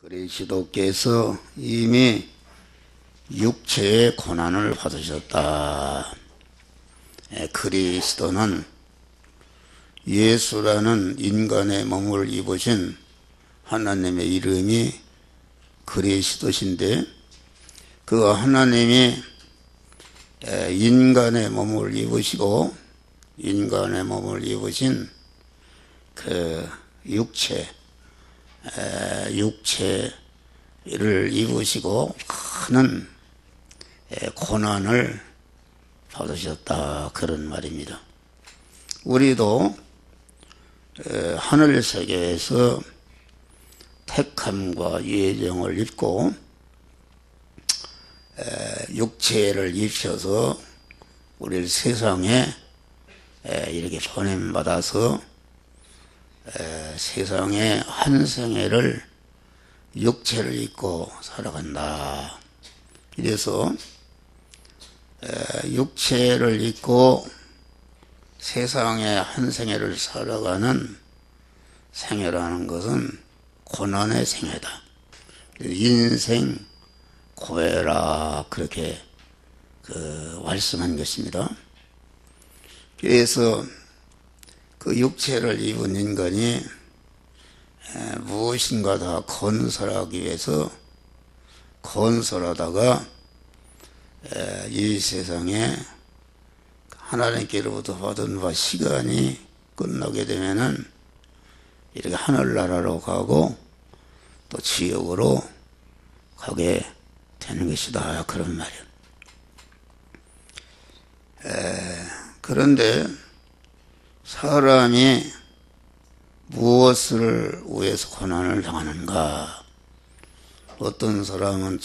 그리스도께서 이미 육체의 고난을 받으셨다. 그리스도는 예수라는 인간의 몸을 입으신 하나님의 이름이 그리스도신데, 그 하나님이 인간의 몸을 입으시고 인간의 몸을 입으신 그 육체를 입으시고 많은 고난을 받으셨다, 그런 말입니다. 우리도 하늘 세계에서 택함과 예정을 입고 육체를 입혀서 우리를 세상에 이렇게 보냄받아서 세상에 한 생애를 육체를 입고 살아간다. 이래서 육체를 입고 세상에 한 생애를 살아가는 생애라는 것은 고난의 생애다. 인생 고해라, 그렇게 말씀한 것입니다. 그래서 그 육체를 입은 인간이 무엇인가 다 건설하기 위해서 건설하다가 이 세상에 하나님께로부터 받은 바 시간이 끝나게 되면은 이렇게 하늘나라로 가고 또 지옥으로 가게 되는 것이다, 그런 말이에요. 그런데 사람이 무엇을 위해서 고난을 당하는가? 어떤 사람은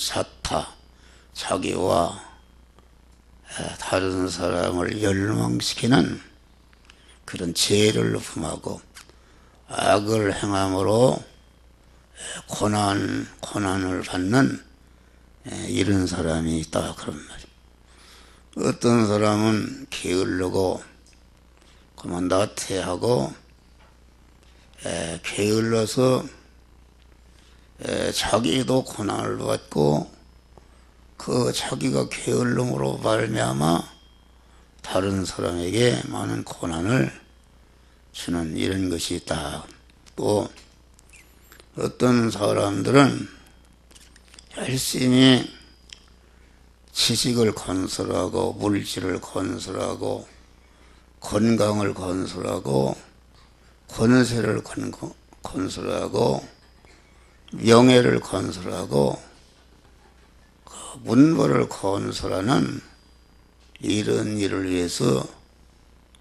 자기와 다른 사람을 멸망시키는 그런 죄를 품하고 악을 행함으로 고난을 받는 이런 사람이 있다, 그런 말이에요. 어떤 사람은 게으르고 그만 나태하고 게을러서 자기도 고난을 받고 그 자기가 게을름으로 말미암아 다른 사람에게 많은 고난을 주는 이런 것이 있다. 또 어떤 사람들은 열심히 지식을 건설하고 물질을 건설하고 건강을 건설하고 권세를 건설하고 명예를 건설하고 문벌을 건설하는 이런 일을 위해서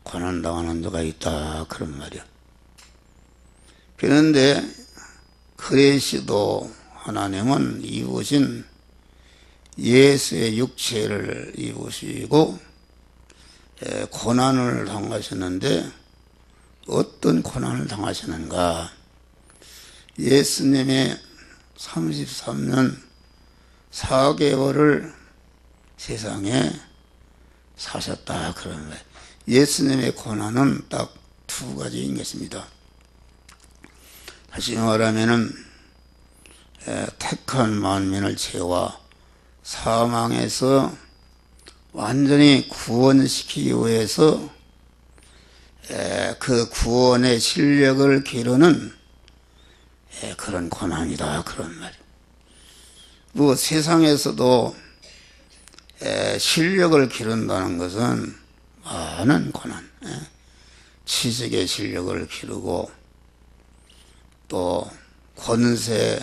고난당하는 자가 있다, 그런 말이야. 그런데 그리스도 하나님은 입으신 예수의 육체를 입으시고 고난을 당하셨는데 어떤 고난을 당하셨는가? 예수님의 33년 4개월을 세상에 사셨다, 그런 거예요. 예수님의 고난은 딱 두 가지인 것입니다. 다시 말하면은 택한 만민을 죄와 사망에서 완전히 구원시키기 위해서 그 구원의 실력을 기르는 그런 고난이다, 그런 말이에요. 뭐 세상에서도 실력을 기른다는 것은 많은 고난, 지식의 실력을 기르고 또 권세를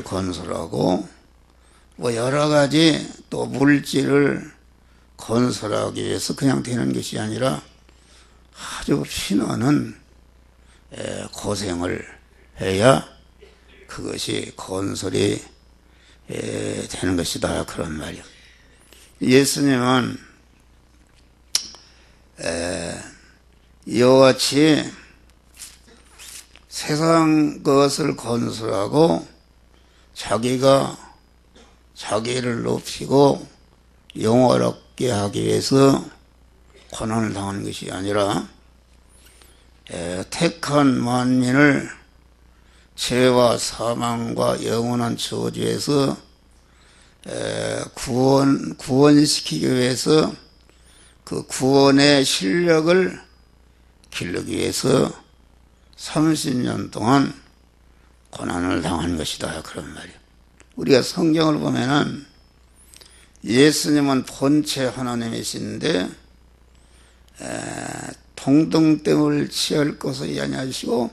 건설하고 뭐 여러 가지 또 물질을 건설하기 위해서 그냥 되는 것이 아니라 아주 피나는 고생을 해야 그것이 건설이 되는 것이다, 그런 말이요. 예수님은 이와 같이 세상 것을 건설하고 자기가 자기를 높이고 영화롭게 하기 위해서 고난을 당하는 것이 아니라 택한 만민을 죄와 사망과 영원한 저주에서 구원시키기 위해서 그 구원의 실력을 기르기 위해서 30년 동안 고난을 당한 것이다. 그런 말이에요. 우리가 성경을 보면은 예수님은 본체 하나님이신데 동등됨을 취할 것을 아니하시고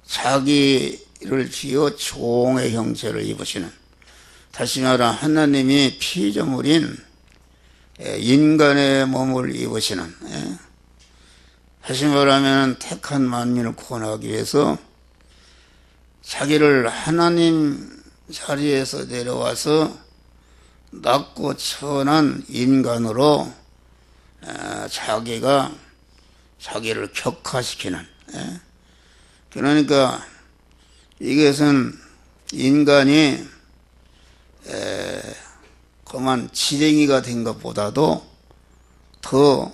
자기를 비워 종의 형체를 입으시는, 다시 말하면 하나님이 피조물인 인간의 몸을 입으시는, 다시 말하면 택한 만민을 구원하기 위해서 자기를 하나님 자리에서 내려와서 낮고 천한 인간으로 자기를 격화시키는, 그러니까 이것은 인간이 그만 지렁이가 된 것보다도 더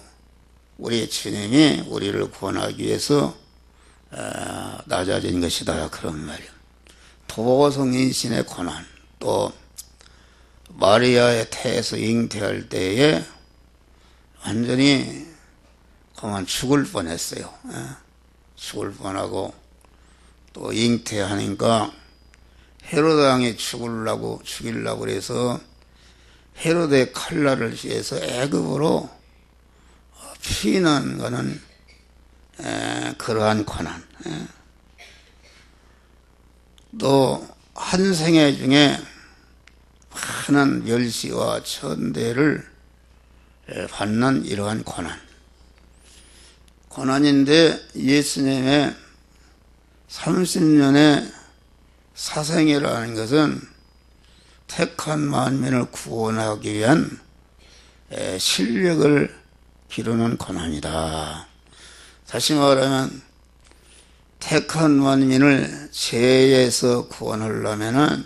우리 주님이 우리를 구원하기 위해서 낮아진 것이다. 그런 말이에요. 도성인신의 고난, 또 마리아의 태에서 잉태할 때에 완전히 그만 죽을 뻔했어요. 죽을 뻔하고 또 잉태하니까 헤로드 왕이 죽이려고 그래서 헤로드의 칼날을 휘해서 애굽으로 피난 거는 그러한 고난. 또 한 생애 중에 많은 멸시와 천대를 받는 이러한 고난인데 예수님의 30년의 사생이라는 것은 택한 만민을 구원하기 위한 실력을 기르는 고난이다. 다시 말하면 택한 만민을 죄에서 구원하려면은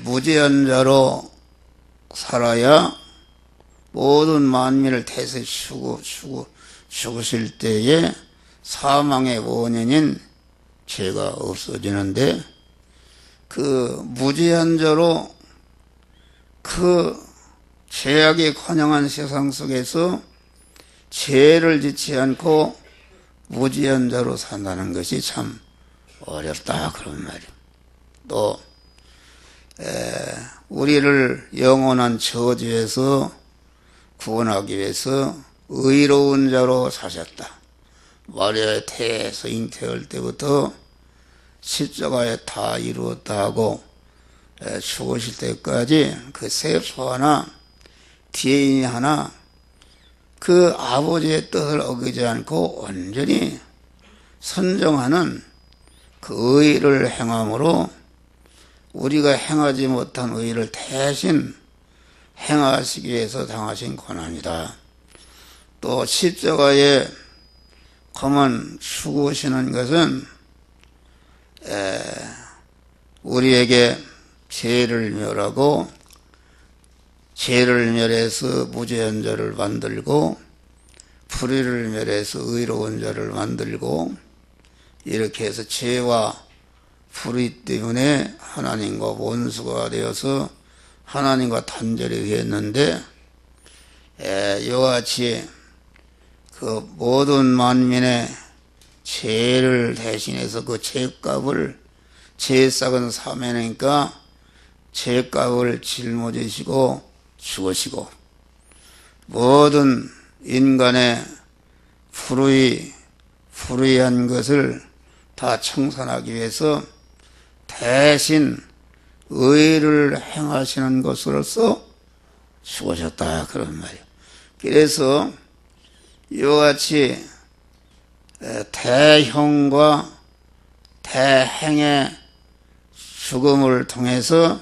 무죄한 자로 살아야 모든 만민을 대신 죽으실 때에 사망의 원인인 죄가 없어지는데, 그 무죄한 자로 그 죄악에 관영한 세상 속에서 죄를 짓지 않고 무죄한 자로 산다는 것이 참 어렵다. 그런 말이에요. 또 우리를 영원한 저주에서 구원하기 위해서 의로운 자로 사셨다. 마리아의 태에서 잉태할 때부터 십자가에 다 이루었다 하고 죽으실 때까지 그 세포 하나, DNA 하나, 그 아버지의 뜻을 어기지 않고 온전히 선정하는 그 의를 행함으로 우리가 행하지 못한 의를 대신 행하시기 위해서 당하신 고난이다. 또 십자가에 가만 죽으시는 것은 우리에게 죄를 멸하고 죄를 멸해서 무죄한 자를 만들고 불의를 멸해서 의로운 자를 만들고, 이렇게 해서 죄와 불의 때문에 하나님과 원수가 되어서 하나님과 단절이 되었는데, 이와 같이 그 모든 만민의 죄를 대신해서 그 죄값을, 죄 싹은 사면이니까 죄값을 짊어지시고 죽으시고, 모든 인간의 불의한 것을 다 청산하기 위해서 대신 의를 행하시는 것으로서 죽으셨다. 그런 말이에요. 그래서 이와 같이 대형과 대행의 죽음을 통해서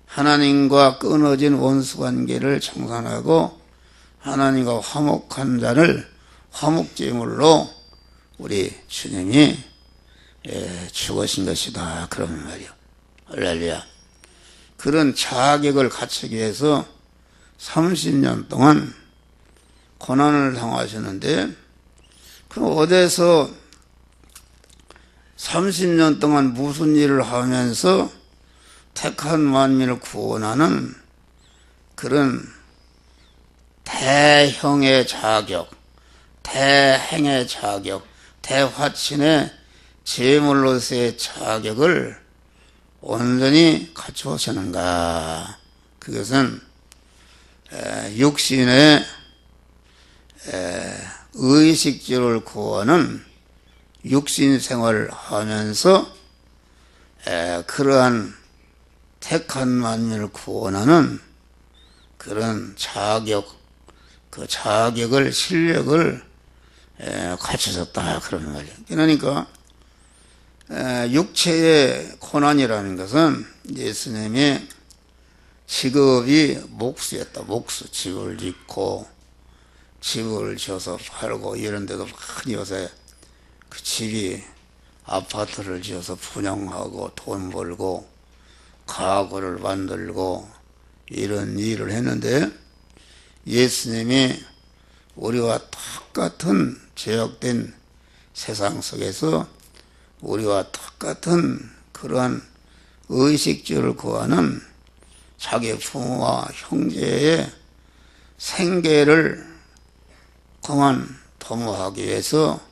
하나님과 끊어진 원수관계를 청산하고 하나님과 화목한 자를 화목제물로 우리 주님이 죽으신 것이다. 그런 말이요. 할렐루야. 그런 자격을 갖추기 위해서 30년 동안 고난을 당하셨는데, 그 어디서 30년 동안 무슨 일을 하면서 택한 만민을 구원하는 그런 대형의 자격, 대행의 자격, 대화친의 제물로서의 자격을 온전히 갖추었는가. 그것은 육신의 의식주를 구하는 육신 생활을 하면서 그러한 택한 만민을 구원하는 그런 자격, 그 자격을, 실력을 갖추셨다 그런 말이에요. 그러니까 육체의 고난이라는 것은 예수님의 직업이 목수였다. 목수. 집을 짓고 집을 지어서 팔고 이런 데도 많이 요새 그 집이 아파트를 지어서 분양하고 돈 벌고 가구를 만들고 이런 일을 했는데, 예수님이 우리와 똑같은 죄악된 세상 속에서 우리와 똑같은 그러한 의식주를 구하는 자기 부모와 형제의 생계를 그만 도모하기 위해서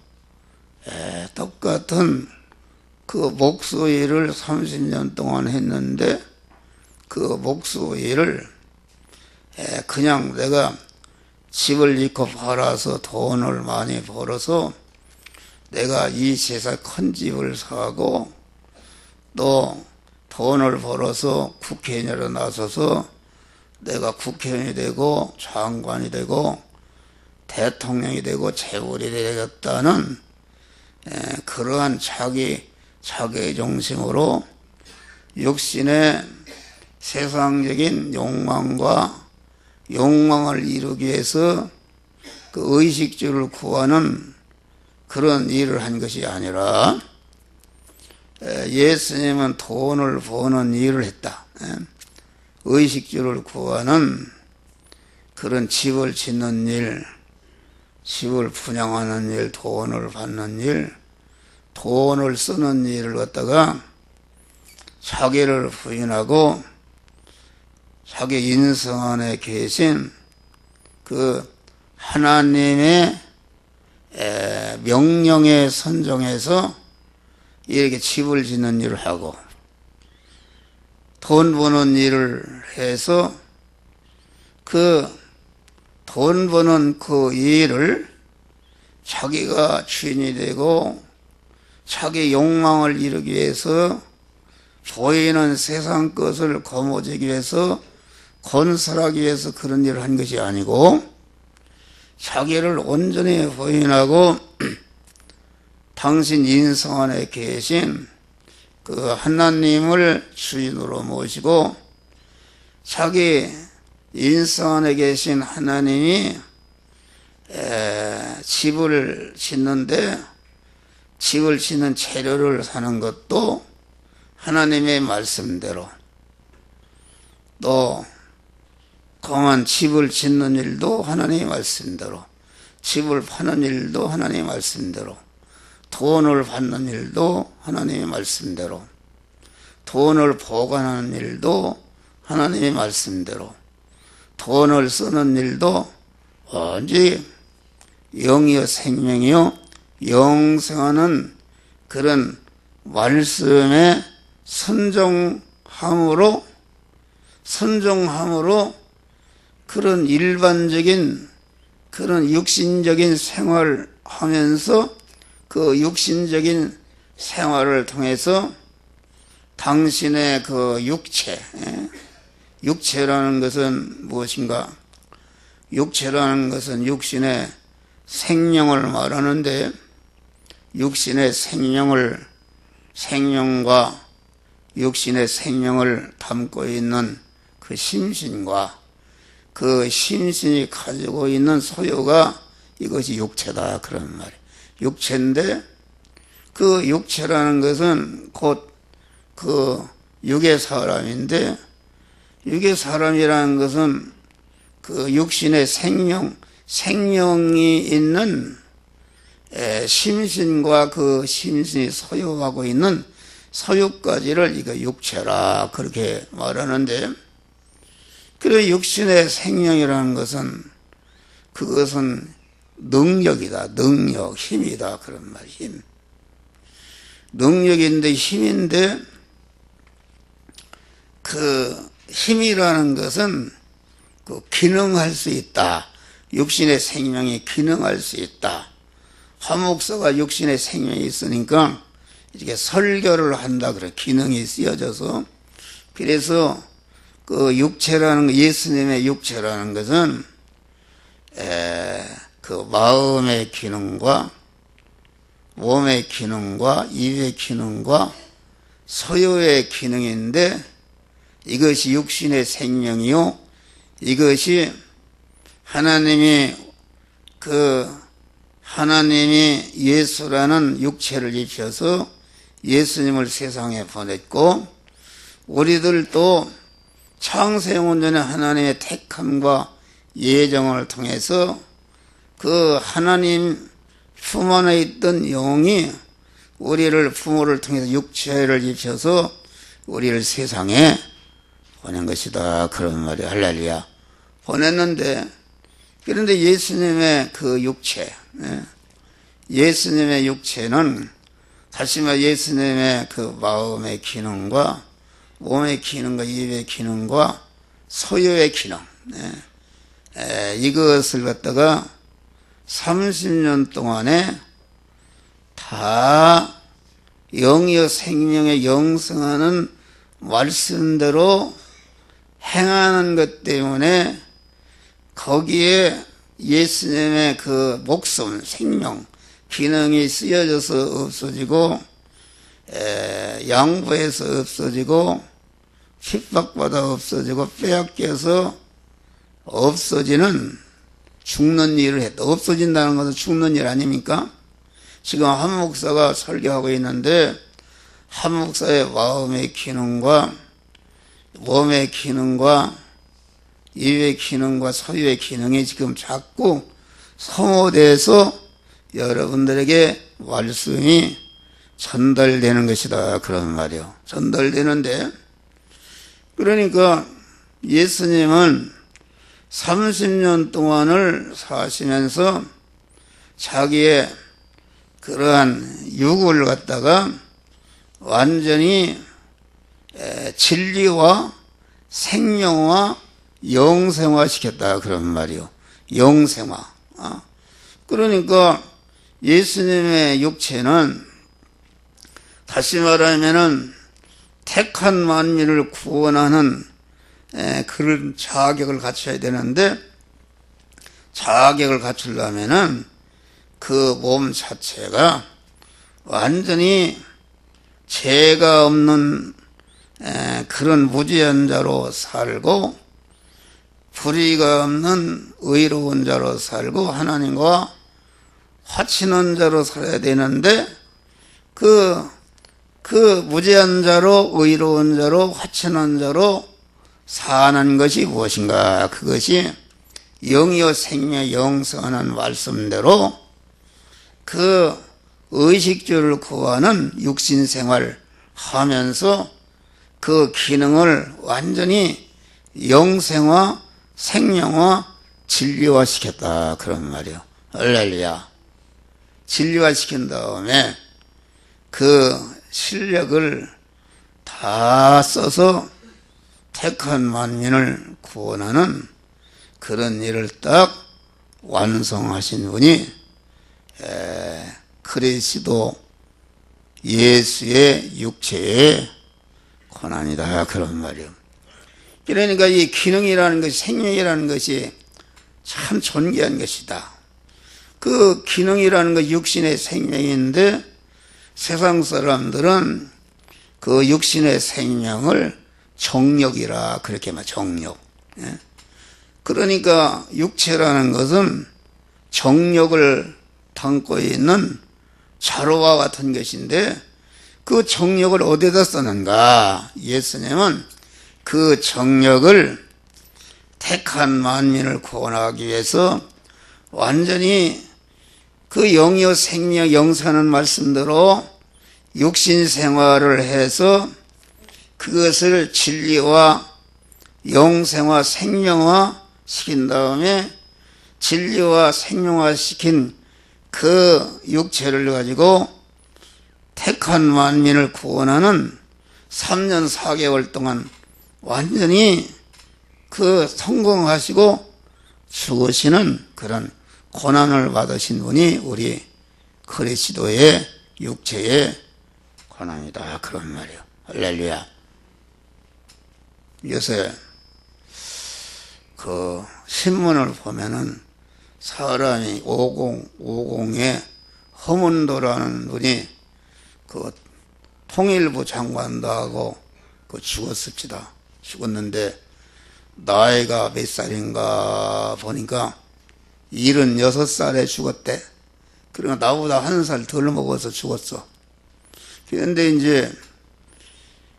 똑같은 그 목수 일을 30년 동안 했는데, 그 목수 일을 그냥 내가 집을 짓고 팔아서 돈을 많이 벌어서 내가 이 세상 큰 집을 사고 또 돈을 벌어서 국회의원으로 나서서 내가 국회의원이 되고 장관이 되고 대통령이 되고 재벌이 되겠다는 그러한 자기 중심으로 육신의 세상적인 욕망을 이루기 위해서 그 의식주를 구하는 그런 일을 한 것이 아니라 예수님은 돈을 버는 일을 했다. 의식주를 구하는 그런 집을 짓는 일, 집을 분양하는 일, 돈을 받는 일, 돈을 쓰는 일을 갖다가 자기를 부인하고 자기 인성 안에 계신 그 하나님의 명령에 선정해서 이렇게 집을 짓는 일을 하고 돈 버는 일을 해서 그 돈 버는 그 일을 자기가 주인이 되고 자기 욕망을 이루기 위해서 보이는 세상 것을 거머쥐기 위해서 건설하기 위해서 그런 일을 한 것이 아니고 자기를 온전히 부인하고 당신 인성 안에 계신 그 하나님을 주인으로 모시고 자기 인성 안에 계신 하나님이 집을 짓는데 집을 짓는 재료를 사는 것도 하나님의 말씀대로, 또 그만 집을 짓는 일도 하나님의 말씀대로, 집을 파는 일도 하나님의 말씀대로, 돈을 받는 일도 하나님의 말씀대로, 돈을 보관하는 일도 하나님의 말씀대로, 돈을 쓰는 일도 언제 영이요 생명이요 영생하는 그런 말씀에 선정함으로 그런 일반적인 그런 육신적인 생활을 하면서 그 육신적인 생활을 통해서 당신의 그 육체라는 것은 무엇인가? 육체라는 것은 육신의 생명을 말하는데, 육신의 생명과 육신의 생명을 담고 있는 그 심신과 그 심신이 가지고 있는 소유가 이것이 육체다 그런 말이에요. 육체인데 그 육체라는 것은 곧 그 육의 사람인데, 육의 사람이라는 것은 그 육신의 생명이 있는 심신과 그 심신이 소유하고 있는 소유까지를 이거 육체라 그렇게 말하는데, 그래 육신의 생명이라는 것은 그것은 능력이다. 능력, 힘이다. 그런 말, 힘. 능력인데 힘인데 그 힘이라는 것은 그 기능할 수 있다. 육신의 생명이 기능할 수 있다. 화목서가 육신의 생명이 있으니까 이렇게 설교를 한다 그래. 기능이 쓰여져서. 그래서 그 육체라는, 예수님의 육체라는 것은 그 마음의 기능과 몸의 기능과 입의 기능과 소유의 기능인데, 이것이 육신의 생명이요, 이것이 하나님이 예수라는 육체를 입혀서 예수님을 세상에 보냈고, 우리들도 창세원 전에 하나님의 택함과 예정을 통해서 그 하나님 품 안에 있던 영이 우리를 부모를 통해서 육체를 입혀서 우리를 세상에 보낸 것이다. 그런 말이 할렐루야. 보냈는데, 그런데 예수님의 그 육체, 예수님의 육체는 다시 말해 예수님의 그 마음의 기능과 몸의 기능과 입의 기능과 소유의 기능, 이것을 갖다가 30년 동안에 다 영이여 생명에 영성하는 말씀대로 행하는 것 때문에 거기에 예수님의 그 목숨, 생명, 기능이 쓰여져서 없어지고, 양보해서 없어지고, 핍박받아 없어지고, 빼앗겨서 없어지는, 죽는 일을 했다. 없어진다는 것은 죽는 일 아닙니까? 지금 한 목사가 설교하고 있는데, 한 목사의 마음의 기능과 몸의 기능과 입의 기능과 소유의 기능이 지금 자꾸 소모돼서 여러분들에게 말씀이 전달되는 것이다. 그런 말이요. 전달되는데, 그러니까 예수님은 30년 동안을 사시면서 자기의 그러한 육을 갖다가 완전히 진리와 생명화, 영생화 시켰다. 그런 말이요. 영생화. 그러니까 예수님의 육체는 다시 말하면은 택한 만민을 구원하는 그런 자격을 갖춰야 되는데, 자격을 갖추려면은 그 몸 자체가 완전히 죄가 없는 그런 무죄한 자로 살고, 불의가 없는 의로운 자로 살고, 하나님과 화친한 자로 살아야 되는데, 그 무죄한 자로, 의로운 자로, 화친한 자로 사는 것이 무엇인가? 그것이 영이요 생명 영성하는 말씀대로 그 의식주를 구하는 육신생활 하면서 그 기능을 완전히 영생화, 생명화, 진리화 시켰다. 그런 말이요. 할렐루야. 진리화 시킨 다음에 그 실력을 다 써서 택한 만민을 구원하는 그런 일을 딱 완성하신 분이 그리스도 예수의 육체의 고난이다. 그런 말이요. 그러니까 이 기능이라는 것이, 생명이라는 것이 참 존귀한 것이다. 그 기능이라는 것 육신의 생명인데, 세상 사람들은 그 육신의 생명을 정력이라 그렇게 말, 정력. 그러니까 육체라는 것은 정력을 담고 있는 자루와 같은 것인데, 그 정력을 어디다 쓰는가? 예수님은 그 정력을 택한 만민을 구원하기 위해서 완전히 그 영이요 생명 영생하는 말씀대로 육신 생활을 해서 그것을 진리와 영생화 생명화 시킨 다음에 진리와 생명화 시킨 그 육체를 가지고 택한 만민을 구원하는 3년 4개월 동안 완전히 그 성공하시고 죽으시는 그런 고난을 받으신 분이 우리 그리스도의 육체의 고난이다 그런 말이에요. 할렐루야. 요새 그 신문을 보면은 사람이 5050에 허문도라는 분이 그 통일부 장관도 하고 그 죽었습니다. 죽었는데 나이가 몇 살인가 보니까 76살에 죽었대. 그러니까 나보다 1살 덜 먹어서 죽었어. 그런데 이제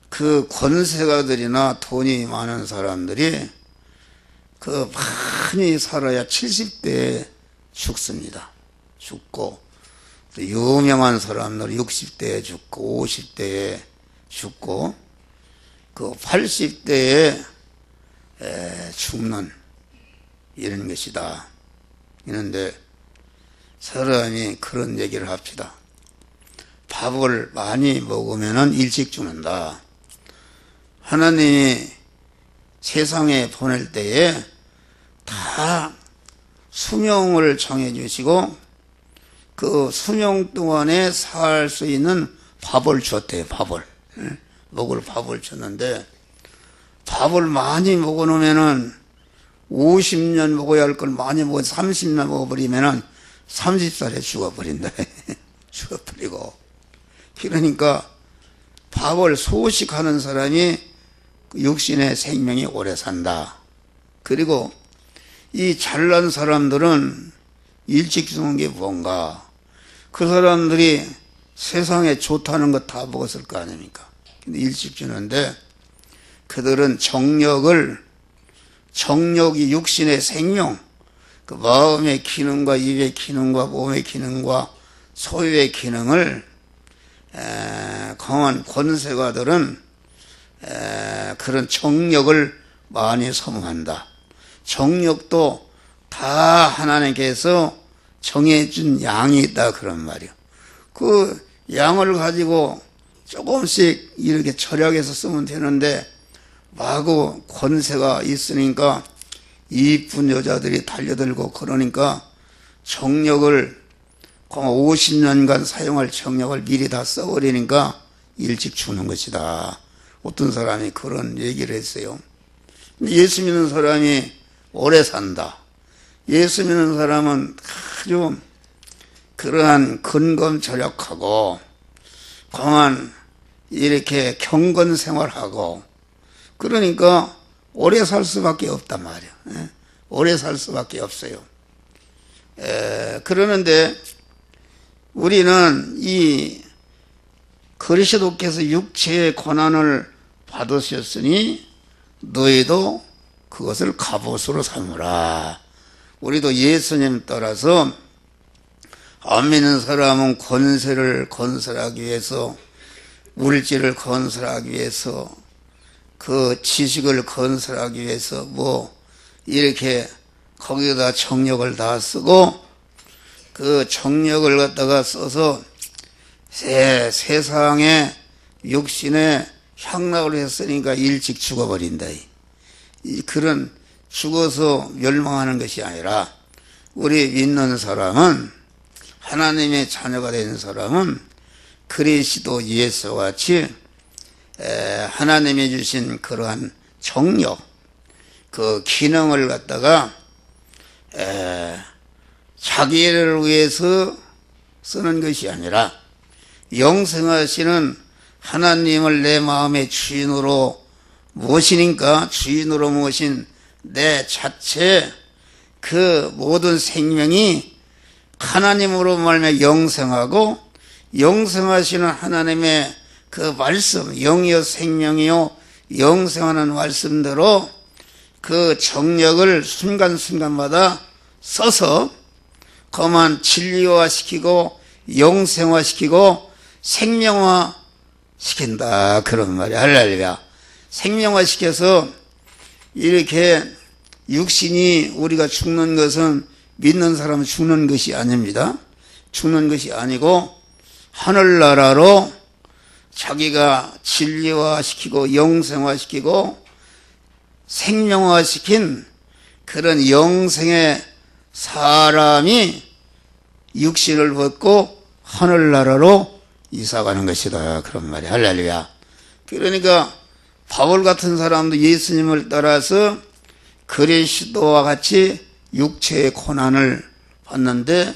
그 권세가들이나 돈이 많은 사람들이 그 많이 살아야 70대에 죽습니다. 죽고 또 유명한 사람들 60대에 죽고 50대에 죽고 그 80대에 죽는 이런 것이다. 이런데 사람이 그런 얘기를 합시다. 밥을 많이 먹으면 일찍 죽는다. 하나님이 세상에 보낼 때에 다 수명을 정해 주시고 그 수명 동안에 살 수 있는 밥을 줬대요. 밥을 먹을 밥을 줬는데 밥을 많이 먹어놓으면은 50년 먹어야 할 걸 많이 먹어 30년 먹어버리면은 30살에 죽어버린다. 죽어버리고 그러니까 밥을 소식하는 사람이 육신의 생명이 오래 산다. 그리고 이 잘난 사람들은 일찍 죽는 게 뭔가? 그 사람들이 세상에 좋다는 거 다 먹었을 거 아닙니까? 근데 일찍 죽는데 그들은 정력이 육신의 생명, 그 마음의 기능과 입의 기능과 몸의 기능과 소유의 기능을 강한 권세가들은 그런 정력을 많이 소모한다. 정력도 다 하나님께서 정해준 양이 있다 그런 말이요. 그 양을 가지고 조금씩 이렇게 절약해서 쓰면 되는데 마구 권세가 있으니까 이쁜 여자들이 달려들고 그러니까 정력을 50년간 사용할 정력을 미리 다 써버리니까 일찍 죽는 것이다. 어떤 사람이 그런 얘기를 했어요. 예수 믿는 사람이 오래 산다. 예수 믿는 사람은 아주 그러한 근검절약하고 강한 이렇게 경건 생활하고 그러니까 오래 살 수밖에 없단 말이에요. 오래 살 수밖에 없어요. 그러는데 우리는 이 그리스도께서 육체의 고난을 받으셨으니 너희도 그것을 갑옷으로 삼으라. 우리도 예수님 따라서 안 믿는 사람은 권세를 건설하기 위해서 물질을 건설하기 위해서 그 지식을 건설하기 위해서 뭐 이렇게 거기에다 정력을 다 쓰고 그 정력을 갖다가 써서 세상에 육신에 향락을 했으니까 일찍 죽어버린다. 그런 죽어서 멸망하는 것이 아니라 우리 믿는 사람은 하나님의 자녀가 된 사람은 그리스도 예수와 같이 하나님이 주신 그러한 정력 그 기능을 갖다가 자기를 위해서 쓰는 것이 아니라 영생하시는 하나님을 내 마음의 주인으로 모시니까 주인으로 모신 내 자체 그 모든 생명이 하나님으로 말미암아 영생하고 영생하시는 하나님의 그 말씀 영이요 생명이요 영생하는 말씀대로 그 정력을 순간순간마다 써서 그만 진리화시키고 영생화시키고 생명화시킨다 그런 말이야. 할렐루야. 생명화시켜서 이렇게 육신이 우리가 죽는 것은 믿는 사람은 죽는 것이 아닙니다. 죽는 것이 아니고 하늘나라로 자기가 진리화시키고 영생화시키고 생명화시킨 그런 영생의 사람이 육신을 벗고 하늘나라로 이사가는 것이다 그런 말이야. 할렐루야. 그러니까 바울 같은 사람도 예수님을 따라서 그리스도와 같이 육체의 고난을 받는데,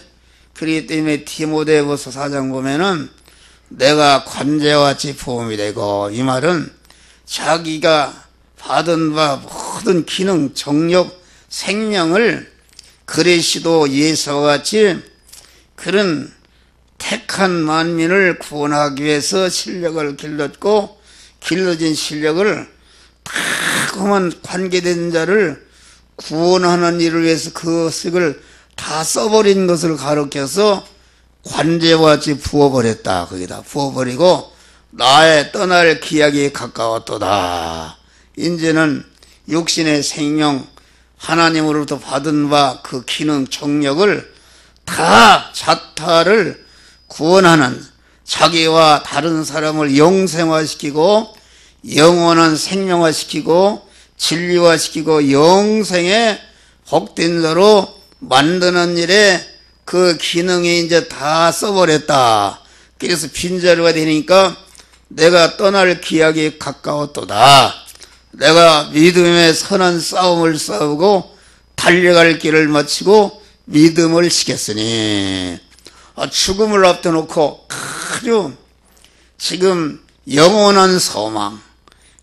그렇기 때문에 디모데후서 4장 보면은 내가 관제와 같이 부음이 되고, 이 말은 자기가 받은 바 모든 기능, 정력, 생명을 그리스도 예수와 같이 그런 택한 만민을 구원하기 위해서 실력을 길렀고, 길러진 실력을 다 그만 관계된 자를 구원하는 일을 위해서 그것을 다 써버린 것을 가르쳐서 관제와 같이 부어버렸다. 거기다 부어버리고 나의 떠날 기약이 가까웠도다. 이제는 육신의 생명, 하나님으로부터 받은 바 그 기능, 정력을 다 자타를 구원하는, 자기와 다른 사람을 영생화시키고 영원한 생명화시키고 진리화시키고 영생의 복된 자로 만드는 일에 그 기능이 이제 다 써버렸다. 그래서 빈자리가 되니까 내가 떠날 기약이 가까웠도다. 내가 믿음의 선한 싸움을 싸우고 달려갈 길을 마치고 믿음을 지켰으니, 죽음을 앞둬놓고 아주 지금 영원한 소망,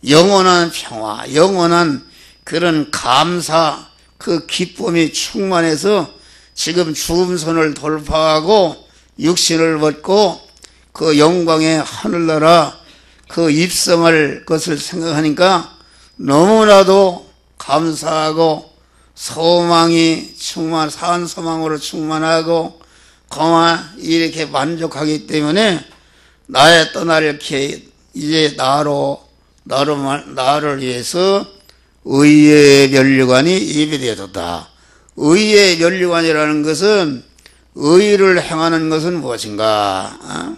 영원한 평화, 영원한 그런 감사, 그 기쁨이 충만해서 지금 죽음선을 돌파하고 육신을 벗고 그 영광의 하늘나라 그 입성할 것을 생각하니까 너무나도 감사하고 소망이 산 소망으로 충만하고 그만 이렇게 만족하기 때문에 나의 떠날 기회, 이제 나를 위해서 의의 면류관이 예비되었다. 의의 면류관이라는 것은, 의를 행하는 것은 무엇인가?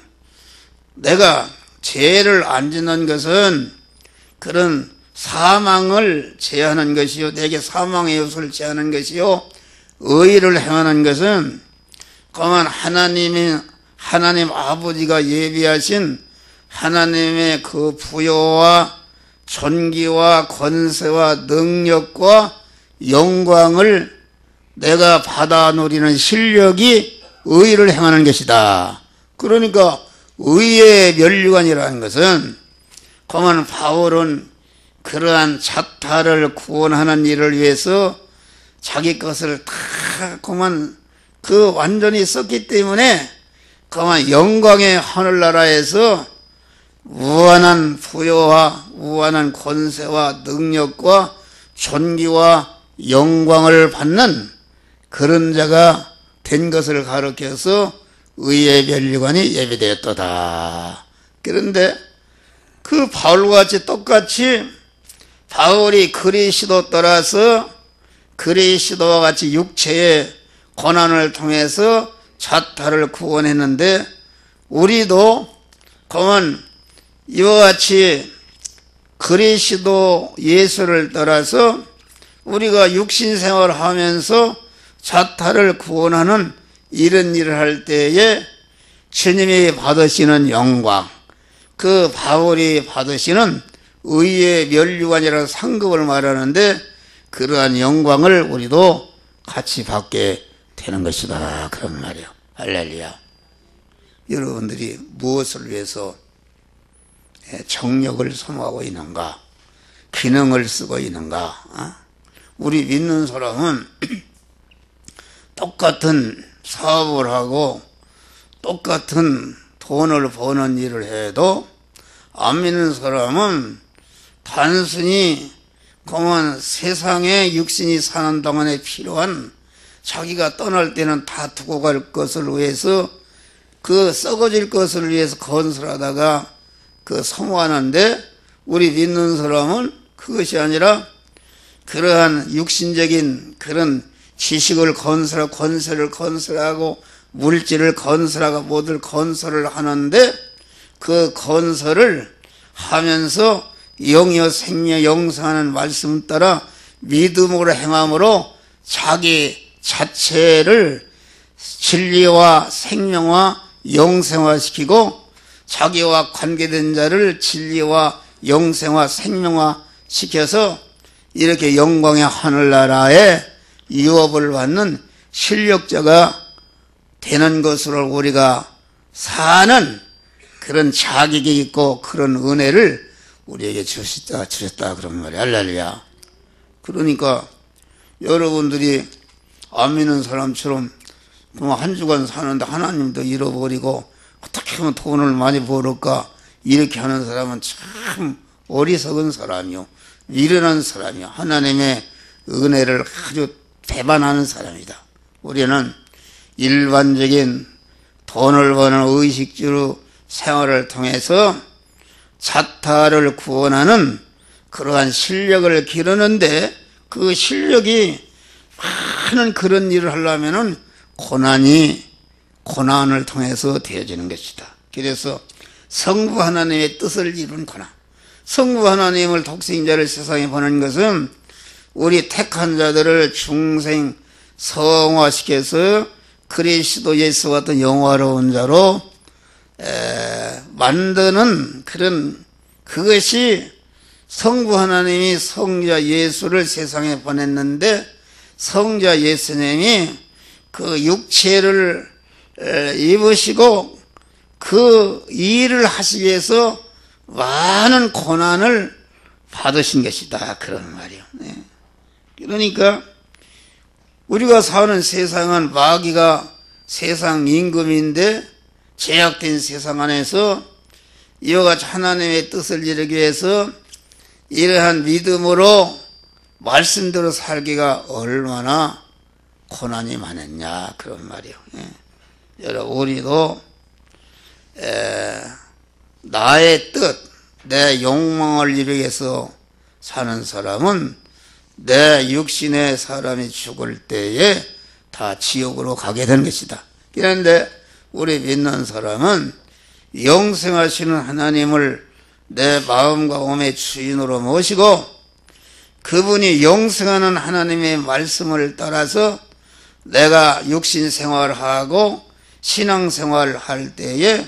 내가 죄를 안 짓는 것은 그런 사망을 제하는 것이요, 내게 사망의 요소를 제하는 것이요, 의를 행하는 것은 그만 하나님 아버지가 예비하신 하나님의 그 부여와 존귀와 권세와 능력과 영광을 내가 받아 누리는 실력이 의를 행하는 것이다. 그러니까 의의 면류관이라는 것은, 그만 바울은 그러한 자타를 구원하는 일을 위해서 자기 것을 다 그만 그 완전히 썼기 때문에 그만 영광의 하늘나라에서 무한한 부여와 무한한 권세와 능력과 존귀와 영광을 받는 그런 자가 된 것을 가르쳐서 의의 면류관이 예비되었도다. 그런데 그 바울과 같이 똑같이 바울이 그리스도 따라서 그리스도와 같이 육체의 고난을 통해서 자타를 구원했는데, 우리도 그만 이와 같이 그리스도 예수를 따라서 우리가 육신 생활을 하면서 자타를 구원하는 이런 일을 할 때에 주님이 받으시는 영광, 그 바울이 받으시는 의의 면류관이라는 상급을 말하는데, 그러한 영광을 우리도 같이 받게 되는 것이다 그런 말이에요. 할렐루야. 여러분들이 무엇을 위해서 정력을 소모하고 있는가, 기능을 쓰고 있는가? 우리 믿는 사람은 똑같은 사업을 하고 똑같은 돈을 버는 일을 해도, 안 믿는 사람은 단순히 그만 세상에 육신이 사는 동안에 필요한 자기가 떠날 때는 다 두고 갈 것을 위해서 그 썩어질 것을 위해서 건설하다가 그 소모하는데, 우리 믿는 사람은 그것이 아니라 그러한 육신적인 그런 지식을 건설을 건설하고 물질을 건설하고 모든 건설을 하는데, 그 건설을 하면서 영여 생명 영생하는 말씀 따라 믿음으로 행함으로 자기 자체를 진리와 생명화 영생화시키고, 자기와 관계된 자를 진리와 영생화 생명화 시켜서 이렇게 영광의 하늘나라에 유업을 받는 실력자가 되는 것으로 우리가 사는 그런 자격이 있고 그런 은혜를 우리에게 주셨다 그런 말이야. 할렐루야. 그러니까 여러분들이 안 믿는 사람처럼 한 주간 사는데 하나님도 잃어버리고 어떻게 하면 돈을 많이 벌을까 이렇게 하는 사람은 참 어리석은 사람이요, 미련한 사람이요, 하나님의 은혜를 아주 배반하는 사람이다. 우리는 일반적인 돈을 버는 의식주로 생활을 통해서 자타를 구원하는 그러한 실력을 기르는데, 그 실력이 많은 그런 일을 하려면은 고난을 통해서 되어지는 것이다. 그래서 성부 하나님의 뜻을 이룬 고난, 성부 하나님을 독생자를 세상에 보낸 것은 우리 택한 자들을 중생 성화시켜서 그리스도 예수 같은 영화로운 자로 만드는 그런, 그것이 성부 하나님이 성자 예수를 세상에 보냈는데, 성자 예수님이 그 육체를 입으시고 그 일을 하시기 위해서 많은 고난을 받으신 것이다 그런 말이에요. 그러니까 우리가 사는 세상은 마귀가 세상 임금인데, 제약된 세상 안에서 이와 같이 하나님의 뜻을 이루기 위해서 이러한 믿음으로 말씀대로 살기가 얼마나 고난이 많았냐 그런 말이에요. 여러분, 우리도 나의 뜻, 내 욕망을 이루기 위해서 사는 사람은 내 육신의 사람이 죽을 때에 다 지옥으로 가게 되는 것이다. 그런데 우리 믿는 사람은 영생하시는 하나님을 내 마음과 몸의 주인으로 모시고, 그분이 영생하는 하나님의 말씀을 따라서 내가 육신 생활하고 신앙 생활할 때에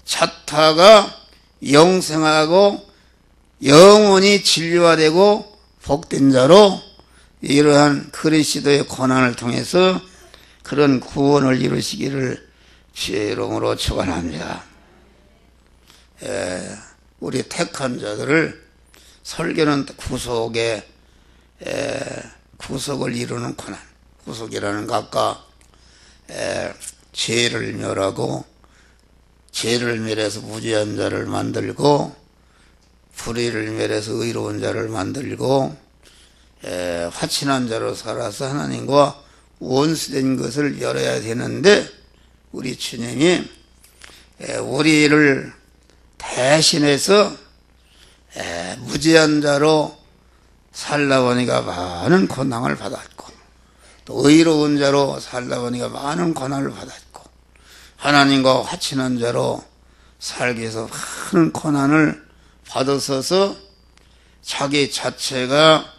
자타가 영생하고 영원히 진리화되고 복된 자로 이러한 그리스도의 고난을 통해서 그런 구원을 이루시기를 주의 이름으로 축원합니다. 우리 택한 자들을, 설교는 구속을 이루는 고난, 구속이라는 것, 아까 죄를 멸하고 죄를 멸해서 무죄한 자를 만들고 불의를 멸해서 의로운 자를 만들고 화친한 자로 살아서 하나님과 원수된 것을 열어야 되는데, 우리 주님이 우리를 대신해서 무죄한 자로 살다 보니까 많은 고난을 받았고, 또 의로운 자로 살다 보니까 많은 고난을 받았고, 하나님과 화친한 자로 살기 위해서 많은 고난을 받으셔서 자기 자체가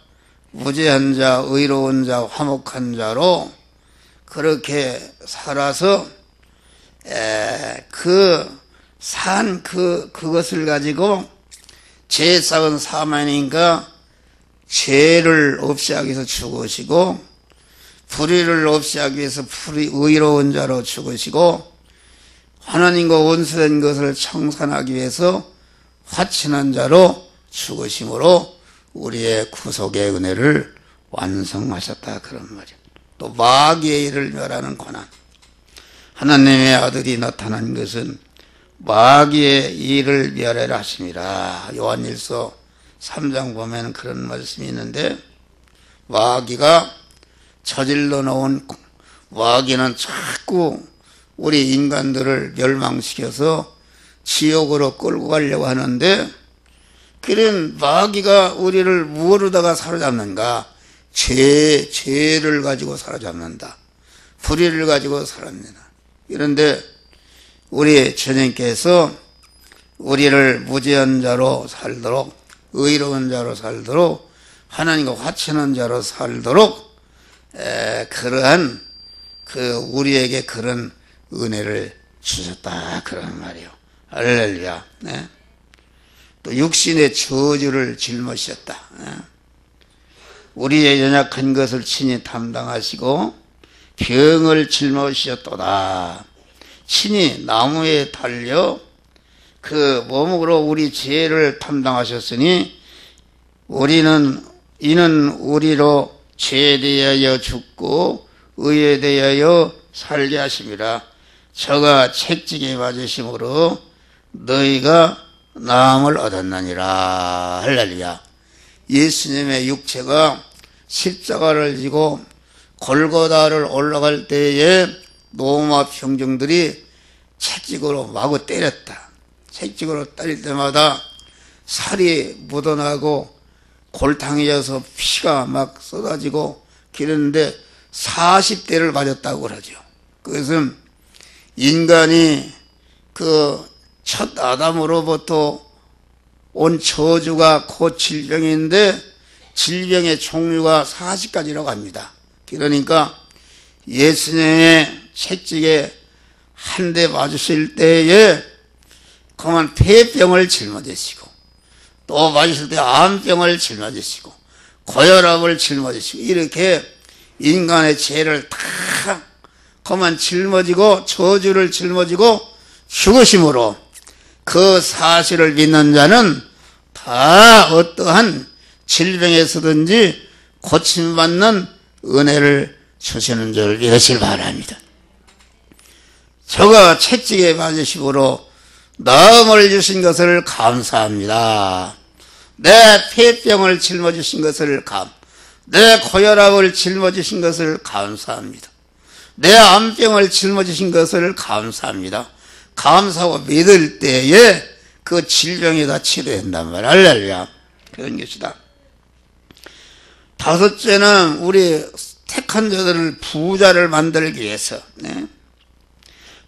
무죄한 자, 의로운 자, 화목한 자로 그렇게 살아서 그것을 가지고 죄 쌓은 사망이니까 죄를 없이 하기 위해서 죽으시고, 불의를 없이 하기 위해서 의로운 자로 죽으시고, 하나님과 원수된 것을 청산하기 위해서 화친한 자로 죽으심으로 우리의 구속의 은혜를 완성하셨다 그런 말이에요. 또 마귀의 일을 멸하는 고난, 하나님의 아들이 나타난 것은 마귀의 일을 멸하라 하심이라. 요한일서 3장 보면 그런 말씀이 있는데, 마귀가 저질러 놓은 마귀는 자꾸 우리 인간들을 멸망시켜서 지옥으로 끌고 가려고 하는데, 그런 마귀가 우리를 무엇으로다가 사로잡는가? 죄를 가지고 사로잡는다. 불의를 가지고 사로잡는다. 그런데 우리 주님께서 우리를 무죄한 자로 살도록, 의로운 자로 살도록, 하나님과 화친한 자로 살도록 그러한 우리에게 그런 은혜를 주셨다, 그런 말이요. 할렐루야. 네. 또 육신의 저주를 짊어지셨다. 우리의 연약한 것을 친히 담당하시고 병을 짊어지셨도다. 친히 나무에 달려 그 몸으로 우리 죄를 담당하셨으니 이는 우리로 죄에 대하여 죽고 의에 대하여 살게 하심이라. 저가 책찍에 맞으심으로 너희가 나음을 얻었느니라. 할렐루야. 예수님의 육체가 십자가를 지고 골고다를 올라갈 때에 로마 병정들이 채찍으로 마구 때렸다. 채찍으로 때릴 때마다 살이 묻어나고 골탕이 져서 피가 막 쏟아지고 그랬는데 40대를 맞았다고 그러죠. 그것은 인간이 그 첫 아담으로부터 온 저주가 곧 질병인데 질병의 종류가 40가지라고 합니다. 그러니까 예수님의 채찍에 한 대 맞으실 때에 그만 폐병을 짊어지시고, 또 맞으실 때 암병을 짊어지시고, 고혈압을 짊어지시고, 이렇게 인간의 죄를 다 그만 짊어지고 저주를 짊어지고 죽으심으로 그 사실을 믿는 자는 다 어떠한 질병에서든지 고침받는 은혜를 주시는 줄 믿으시길 바랍니다. 저가 채찍에 맞으심으로 나음을 주신 것을 감사합니다. 내 폐병을 짊어주신 것을 내 고혈압을 짊어주신 것을 감사합니다. 내 암병을 짊어주신 것을 감사합니다. 감사하고 믿을 때에 그 질병이 다 치료된단 말이야. 할렐루야. 그런 것이다. 다섯째는 우리 택한 자들을 부자를 만들기 위해서,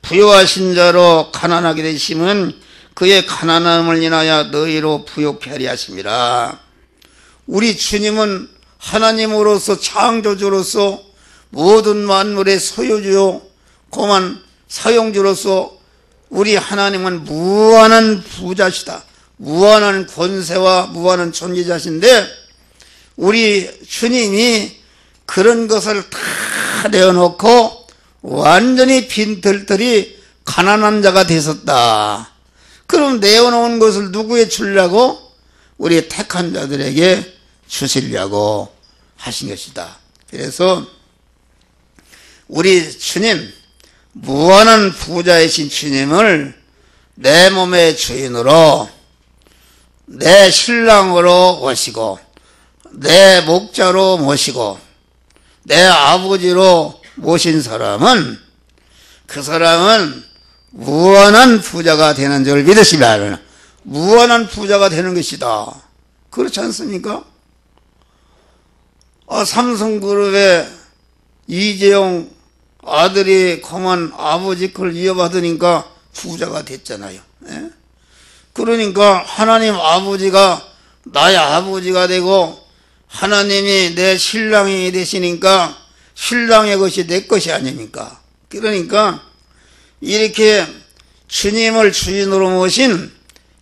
부요하신 자로 가난하게 되심은 그의 가난함을 인하여 너희로 부요케 하리 하심이라. 우리 주님은 하나님으로서 창조주로서 모든 만물의 소유주요 고만 사용주로서 우리 하나님은 무한한 부자시다. 무한한 권세와 무한한 존재자신데 우리 주님이 그런 것을 다 내어놓고 완전히 빈털털이 가난한 자가 되셨다. 그럼 내어놓은 것을 누구에 주려고? 우리 택한 자들에게 주시려고 하신 것이다. 그래서 우리 주님, 무한한 부자이신 주님을 내 몸의 주인으로, 내 신랑으로 모시고, 내 목자로 모시고, 내 아버지로 모신 사람은, 그 사람은 무한한 부자가 되는 줄 믿으시면 무한한 부자가 되는 것이다. 그렇지 않습니까? 삼성그룹의 이재용 아들이 그만 아버지 걸 이어받으니까 부자가 됐잖아요. 그러니까 하나님 아버지가 나의 아버지가 되고 하나님이 내 신랑이 되시니까 신랑의 것이 내 것이 아닙니까? 그러니까 이렇게 주님을 주인으로 모신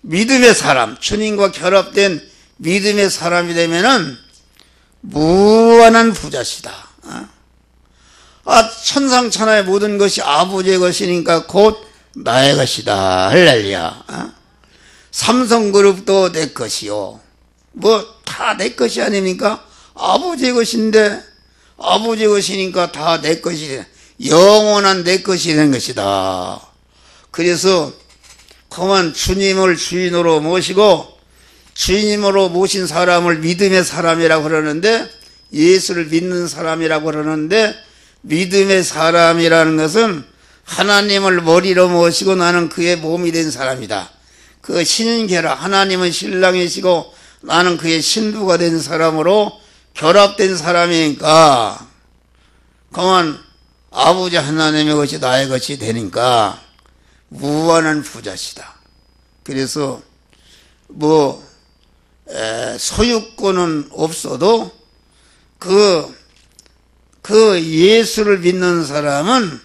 믿음의 사람, 주님과 결합된 믿음의 사람이 되면은 무한한 부자시다. 천상천하의 모든 것이 아버지의 것이니까 곧 나의 것이다. 할렐루야. 삼성그룹도 내 것이요. 다 내 것이 아닙니까? 아버지의 것인데 아버지의 것이니까 다 내 것이, 영원한 내 것이 되는 것이다. 그래서 그만 주님을 주인으로 모시고 주님으로 모신 사람을 믿음의 사람이라고 그러는데, 예수를 믿는 사람이라고 그러는데, 믿음의 사람이라는 것은 하나님을 머리로 모시고 나는 그의 몸이 된 사람이다. 그 신계라 하나님은 신랑이시고 나는 그의 신부가 된 사람으로 결합된 사람이니까 그만 아버지 하나님의 것이 나의 것이 되니까 무한한 부자시다. 그래서 소유권은 없어도 그 예수를 믿는 사람은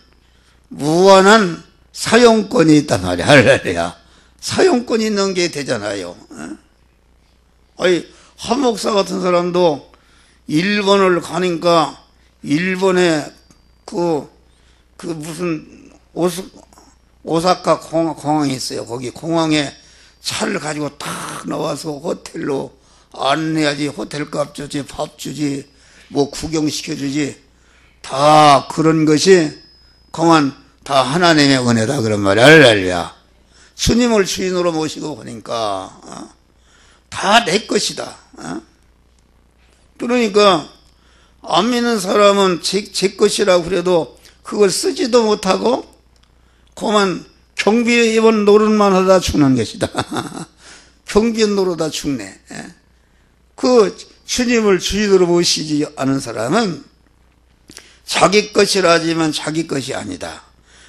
무한한 사용권이 있단 말이야. 할렐루야. 사용권이 있는 게 되잖아요. 아니, 한 목사 같은 사람도 일본을 가니까 일본에 무슨 오사카 공항이 있어요. 거기 공항에 차를 가지고 탁 나와서 호텔로 안내하지, 호텔값 주지, 밥 주지, 뭐 구경시켜주지, 다 그런 것이 그만 다 하나님의 은혜다 그런 말이야. 할렐루야. 주님을 주인으로 모시고 보니까 다 내 것이다. 그러니까 안 믿는 사람은 제 것이라고 그래도 그걸 쓰지도 못하고 그만 경비원 노릇만 하다 죽는 것이다. 경비원 노릇하다 죽네. 그 주님을 주인으로 모시지 않은 사람은 자기 것이라 하지만 자기 것이 아니다.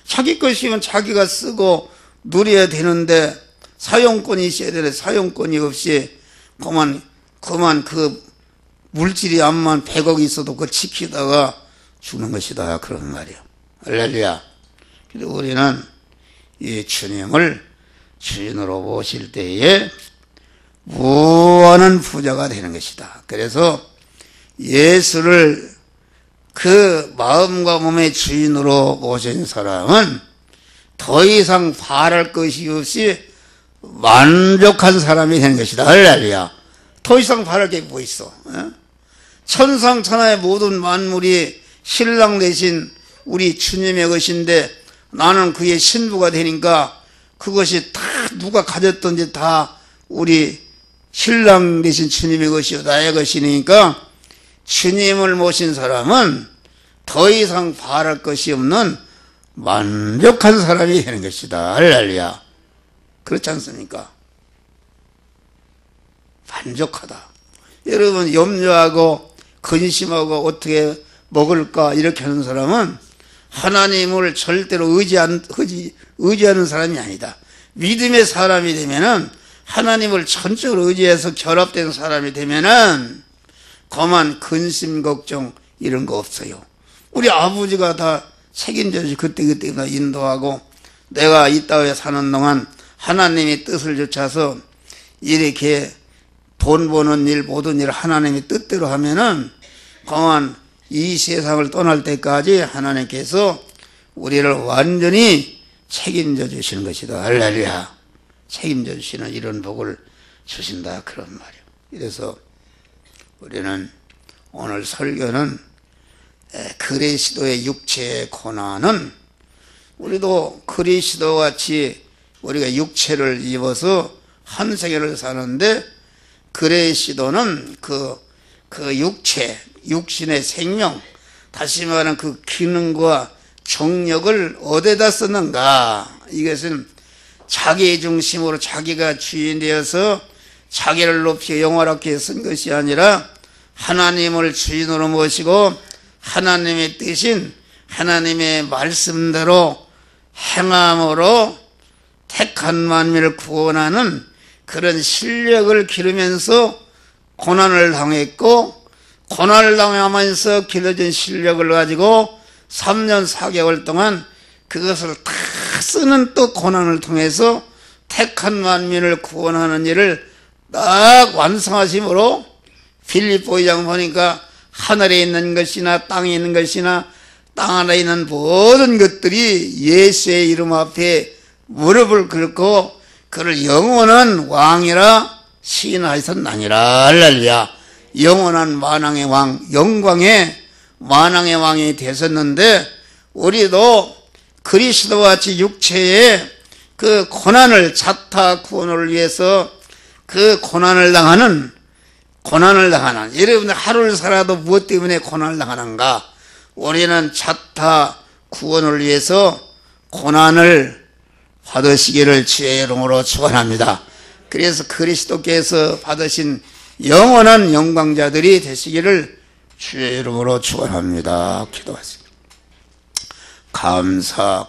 자기 것이면 자기가 쓰고 누려야 되는데 사용권이 있어야 되는데 사용권이 없이 그만 그 물질이 암만 100억이 있어도 그걸 지키다가 죽는 것이다. 그런 말이야. 할렐루야. 그래서 우리는 이 주님을 주인으로 모실 때에 무한한 부자가 되는 것이다. 그래서 예수를 그 마음과 몸의 주인으로 모신 사람은 더 이상 바랄 것이 없이 만족한 사람이 되는 것이다. 할렐루야. 더 이상 바랄 게 뭐 있어? 천상천하의 모든 만물이 신랑 대신 우리 주님의 것인데 나는 그의 신부가 되니까 그것이 다 누가 가졌든지 다 우리 신랑 대신 주님의 것이요 나의 것이니까 주님을 모신 사람은 더 이상 바랄 것이 없는 만족한 사람이 되는 것이다. 할렐루야. 그렇지 않습니까? 만족하다. 여러분 염려하고 근심하고 어떻게 먹을까 이렇게 하는 사람은 하나님을 절대로 의지하는 사람이 아니다. 믿음의 사람이 되면은 하나님을 전적으로 의지해서 결합된 사람이 되면은 그만 근심 걱정 이런 거 없어요. 우리 아버지가 다 책임져서 그때그때 인도하고 내가 이 땅에 사는 동안 하나님의 뜻을 좇아서 이렇게 돈 버는 일 모든 일 하나님의 뜻대로 하면은 그만 이 세상을 떠날 때까지 하나님께서 우리를 완전히 책임져 주시는 것이다. 할렐루야. 책임져 주시는 이런 복을 주신다. 그런 말이에요. 그래서 우리는 오늘 설교는 그리스도의 육체의 고난은 우리도 그리스도 같이 우리가 육체를 입어서 한 세계를 사는데 그리스도는 그 육체, 육신의 생명, 다시 말하는 그 기능과 정력을 어디다 쓰는가? 이것은 자기 중심으로 자기가 주인 되어서 자기를 높이 영화롭게 쓴 것이 아니라 하나님을 주인으로 모시고 하나님의 뜻인 하나님의 말씀대로 행함으로 택한 만민을 구원하는 그런 실력을 기르면서 고난을 당했고 고난을 당하면서 길러진 실력을 가지고 3년 4개월 동안 그것을 다 쓰는 또 고난을 통해서 택한 만민을 구원하는 일을 딱 완성하심으로 빌립보 2장 보니까 하늘에 있는 것이나 땅에 있는 것이나 땅 안에 있는 모든 것들이 예수의 이름 앞에 무릎을 꿇고 그를 영원한 왕이라 시인하였나니라. 할렐루야. 영원한 만왕의 왕, 영광의 만왕의 왕이 되셨는데 우리도 그리스도와 같이 육체의 그 고난을 자타 구원을 위해서 그 고난을 당하는 여러분들 하루를 살아도 무엇 때문에 고난을 당하는가? 우리는 자타 구원을 위해서 고난을 받으시기를 주의 이름으로 축원합니다. 그래서 그리스도께서 받으신 영원한 영광자들이 되시기를 주의 이름으로 축원합니다. 기도하십니다. 감사